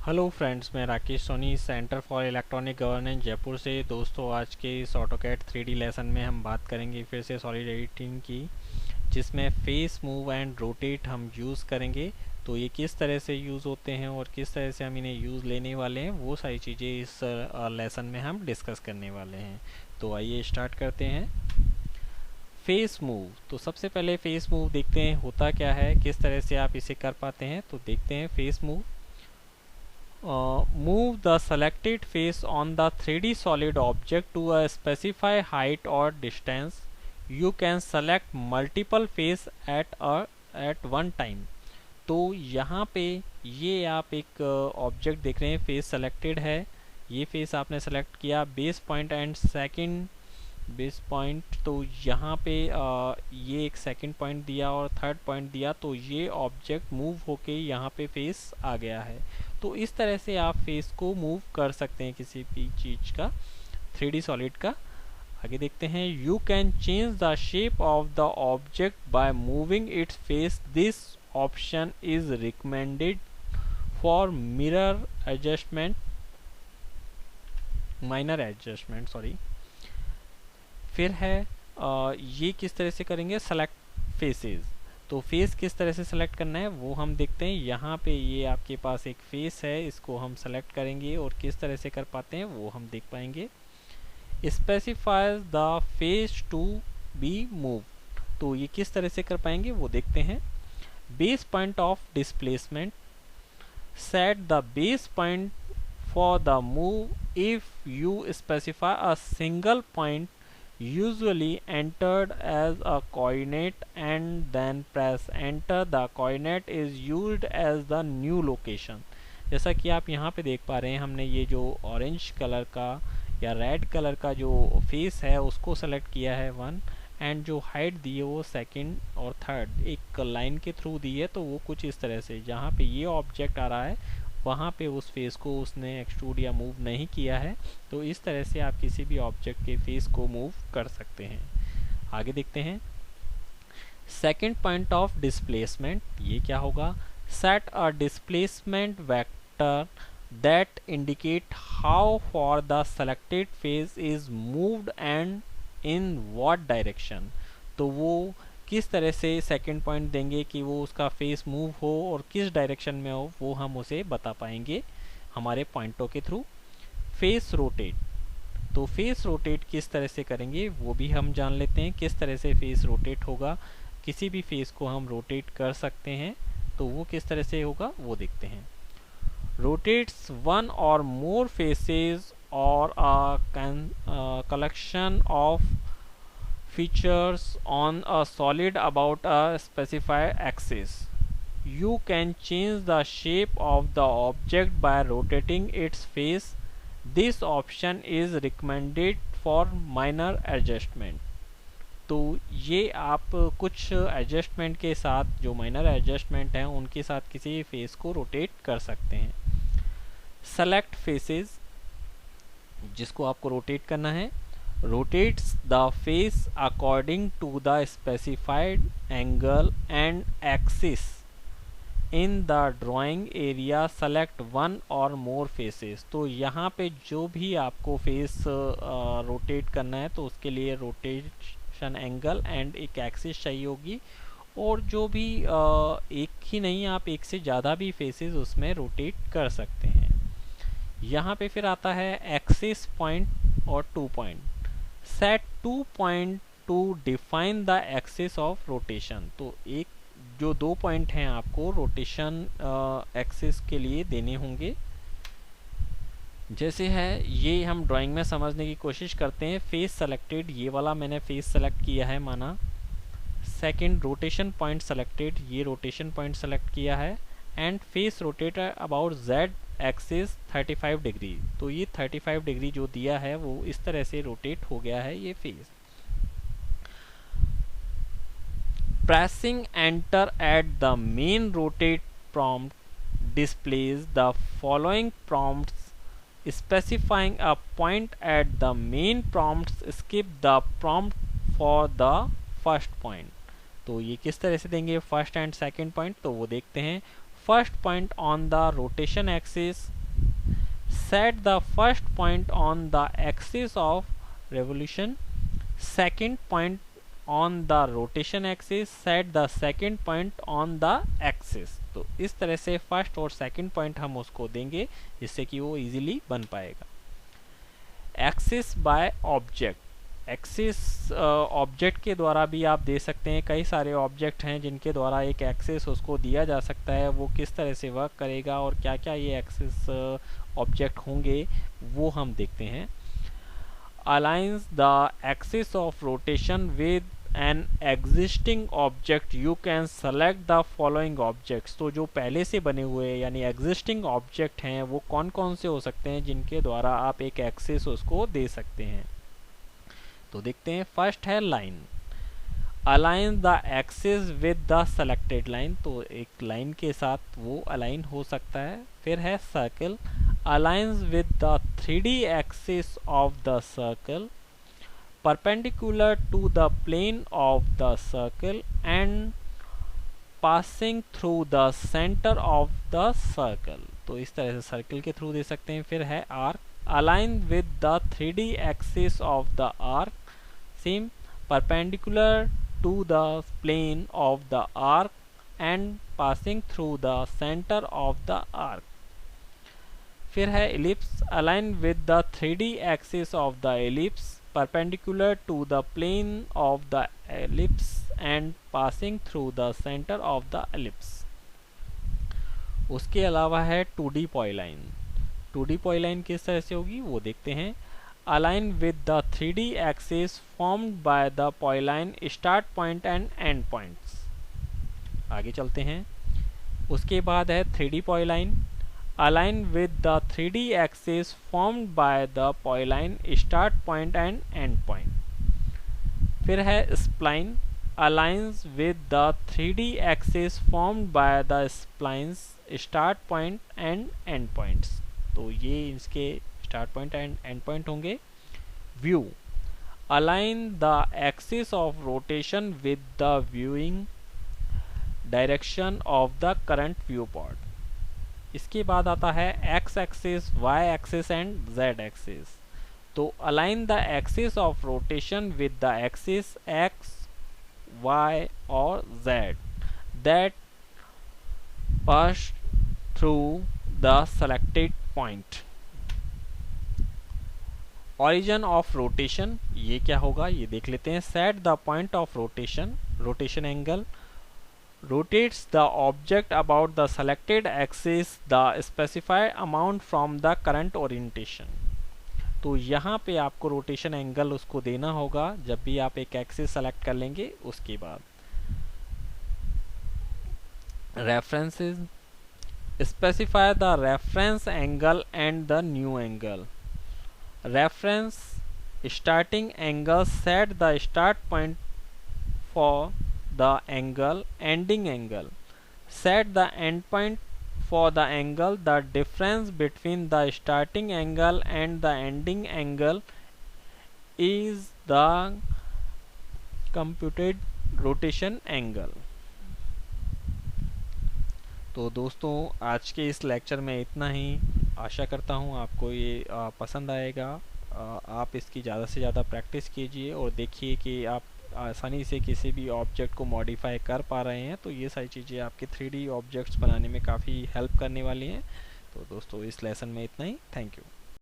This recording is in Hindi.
हेलो फ्रेंड्स, मैं Rakesh Soni centre for electronic governance Jaipur से। दोस्तों, आज के इस ऑटोकैड 3D लेसन में हम बात करेंगे फिर से सॉलिड एडिटिंग की, जिसमें फेस मूव एंड रोटेट हम यूज़ करेंगे। तो ये किस तरह से यूज़ होते हैं और किस तरह से हम इन्हें यूज़ लेने वाले हैं, वो सारी चीज़ें इस लेसन में हम डिस्कस करने वाले हैं। तो आइए स्टार्ट करते हैं। फेस मूव, तो सबसे पहले फेस मूव देखते हैं होता क्या है, किस तरह से आप इसे कर पाते हैं। तो देखते हैं face move. Move the selected face on the 3D solid object to a specified height or distance. You can select multiple face at one time. तो यहाँ पे ये आप एक ऑब्जेक्ट देख रहे हैं, फेस सेलेक्टेड है। ये फेस आपने सेलेक्ट किया, base point and second base point. तो यहाँ पे ये एक सेकंड पॉइंट दिया और थर्ड पॉइंट दिया, तो ये ऑब्जेक्ट मूव होके यहाँ पे फेस आ गया है। तो इस तरह से आप फेस को मूव कर सकते हैं किसी भी चीज़ का, 3D सॉलिड का। आगे देखते हैं। You can change the shape of the object by moving its face. This option is recommended for mirror adjustment, minor adjustment sorry. फिर है ये किस तरह से करेंगे, सेलेक्ट फेसेस। तो फेस किस तरह से सेलेक्ट करना है वो हम देखते हैं। यहाँ पे ये आपके पास एक फेस है, इसको हम सेलेक्ट करेंगे और किस तरह से कर पाते हैं वो हम देख पाएंगे। Specifies the face to be move, तो ये किस तरह से कर पाएंगे वो देखते हैं। Base point of displacement, set the base point for the move if you specify a single point usually entered as a coordinate and then press enter. The coordinate is used as the new location. जैसा कि आप यहाँ पे देख पा रहे हैं, हमने ये जो ऑरेंज कलर का या रेड कलर का जो फेस है उसको सेलेक्ट किया है 1, एंड जो हाइट दी है वो सेकंड और थर्ड एक लाइन के थ्रू दी है। तो वो कुछ इस तरह से, जहाँ पे ये ऑब्जेक्ट आ रहा है वहाँ पे उस फेस को उसने एक्सट्रूड या मूव नहीं किया है। तो इस तरह से आप किसी भी ऑब्जेक्ट के फेस को मूव कर सकते हैं। आगे देखते हैं। सेकंड पॉइंट ऑफ डिस्प्लेसमेंट, ये क्या होगा। Set a displacement vector that indicate how for the selected face is moved and in what direction. तो वो किस तरह से सेकंड पॉइंट देंगे कि वो उसका फेस मूव हो और किस डायरेक्शन में हो, वो हम उसे बता पाएंगे हमारे पॉइंटों के थ्रू। फेस रोटेट, तो फेस रोटेट किस तरह से करेंगे वो भी हम जान लेते हैं। किस तरह से फेस रोटेट होगा, किसी भी फेस को हम रोटेट कर सकते हैं, तो वो किस तरह से होगा वो देखते हैं। रोटेट्स वन और मोर फेसेस और a collection of features on a solid about a specified axis. You can change the shape of the object by rotating its face. This option is recommended for minor adjustment. तो ये आप कुछ एडजस्टमेंट के साथ, जो माइनर एडजस्टमेंट हैं उनके साथ किसी फेस को रोटेट कर सकते हैं। सेलेक्ट फेसेस, जिसको आपको रोटेट करना है। Rotates the face according to the specified angle and axis. In the drawing area select one or more faces. तो यहाँ पे जो भी आपको फेस रोटेट करना है तो उसके लिए रोटेशन एंगल एंड एक एक्सिस चाहिए होगी, और जो भी एक ही नहीं, आप एक से ज़्यादा भी फेसेस उसमें रोटेट कर सकते हैं। यहाँ पे फिर आता है एक्सिस पॉइंट और 2 point. Set 2 point two define the axis of rotation, तो एक जो 2 पॉइंट हैं आपको रोटेशन एक्सिस के लिए देने होंगे। जैसे है ये हम ड्राइंग में समझने की कोशिश करते हैं। फेस सेलेक्टेड, ये वाला मैंने फेस सेलेक्ट किया है माना। सेकंड रोटेशन पॉइंट सेलेक्टेड, ये रोटेशन पॉइंट सेलेक्ट किया है। And face rotate about Z axis 35 degree, तो ये 35 डिग्री जो दिया है वो इस तरह से रोटेट हो गया है ये face. Pressing enter at the main rotate prompt displays the following prompts specifying a point at the main prompt. Skip the prompt for the first point, तो ये किस तरह से देंगे फर्स्ट एंड सेकंड पॉइंट, तो वो देखते हैं। first point on the rotation axis, set the first point on the axis of revolution, second point on the rotation axis, set the second point on the axis। तो इस तरह से फर्स्ट और सेकंड पॉइंट हम उसको देंगे जिससे कि वो इजीली बन पाएगा। Axis by object, axis object के द्वारा भी आप दे सकते हैं। कई सारे ऑब्जेक्ट हैं जिनके द्वारा एक एक्सिस उसको दिया जा सकता है, वो किस तरह से वर्क करेगा और क्या क्या ये एक्सिस ऑब्जेक्ट होंगे वो हम देखते हैं। Aligns the axis of rotation with an existing object, you can select the following objects. तो जो पहले से बने हुए यानी एग्जिस्टिंग ऑब्जेक्ट हैं वो कौन कौन से हो सकते हैं जिनके द्वारा आप एक एक्सिस उसको दे सकते हैं। तो देखते हैं, फर्स्ट है line, align the axis with the selected line, तो एक लाइन के साथ वो अलाइन हो सकता है। फिर है circle, aligns with the 3D axis of the circle, perpendicular to the plane of the circle and passing through the centre of the circle. तो इस तरह से सर्कल के थ्रू दे सकते हैं। फिर है arc, align with the 3D axis of the arc, same perpendicular to the plane of the arc and passing through the center of the arc। फिर है ellipse, align with the 3D axis of the ellipse, perpendicular to the plane of the ellipse and passing through the center of the ellipse। उसके अलावा है 2D पॉइलाइन, 2D पॉइलाइन किस तरह से होगी वो देखते हैं। Align with the 3D axis formed by the polyline start point and end points। आगे चलते हैं, उसके बाद है 3D polyline, align with the 3D axis formed by the polyline start point and end point। फिर है spline, aligns with the 3D axis formed by the splines start point and end points। तो ये इसके start point and end point होंगे। View, align the axis of rotation with the viewing direction of the current view point. इसके बाद आता है X axis, Y axis and Z axis. तो align the axis of rotation with the axis X, Y और Z that pass through the selected point. Origin of rotation, ये क्या होगा ये देख लेते हैं। Set the point of rotation, rotation angle, rotates the object about the selected axis the specified amount from the current orientation. तो यहाँ पे आपको रोटेशन एंगल उसको देना होगा जब भी आप एक एक्सिस सेलेक्ट कर लेंगे। उसके बाद references, specify the reference angle and the new angle. Reference starting angle, set the start point for the angle, ending angle, set the end point for the angle, the difference between the starting angle and the ending angle is the computed rotation angle। तो दोस्तों आज के इस लेक्चर में इतना ही। आशा करता हूँ आपको ये पसंद आएगा। आप इसकी ज़्यादा से ज़्यादा प्रैक्टिस कीजिए और देखिए कि आप आसानी से किसी भी ऑब्जेक्ट को मॉडिफाई कर पा रहे हैं। तो ये सारी चीज़ें आपके 3D ऑब्जेक्ट्स बनाने में काफ़ी हेल्प करने वाली हैं। तो दोस्तों इस लेसन में इतना ही। Thank you.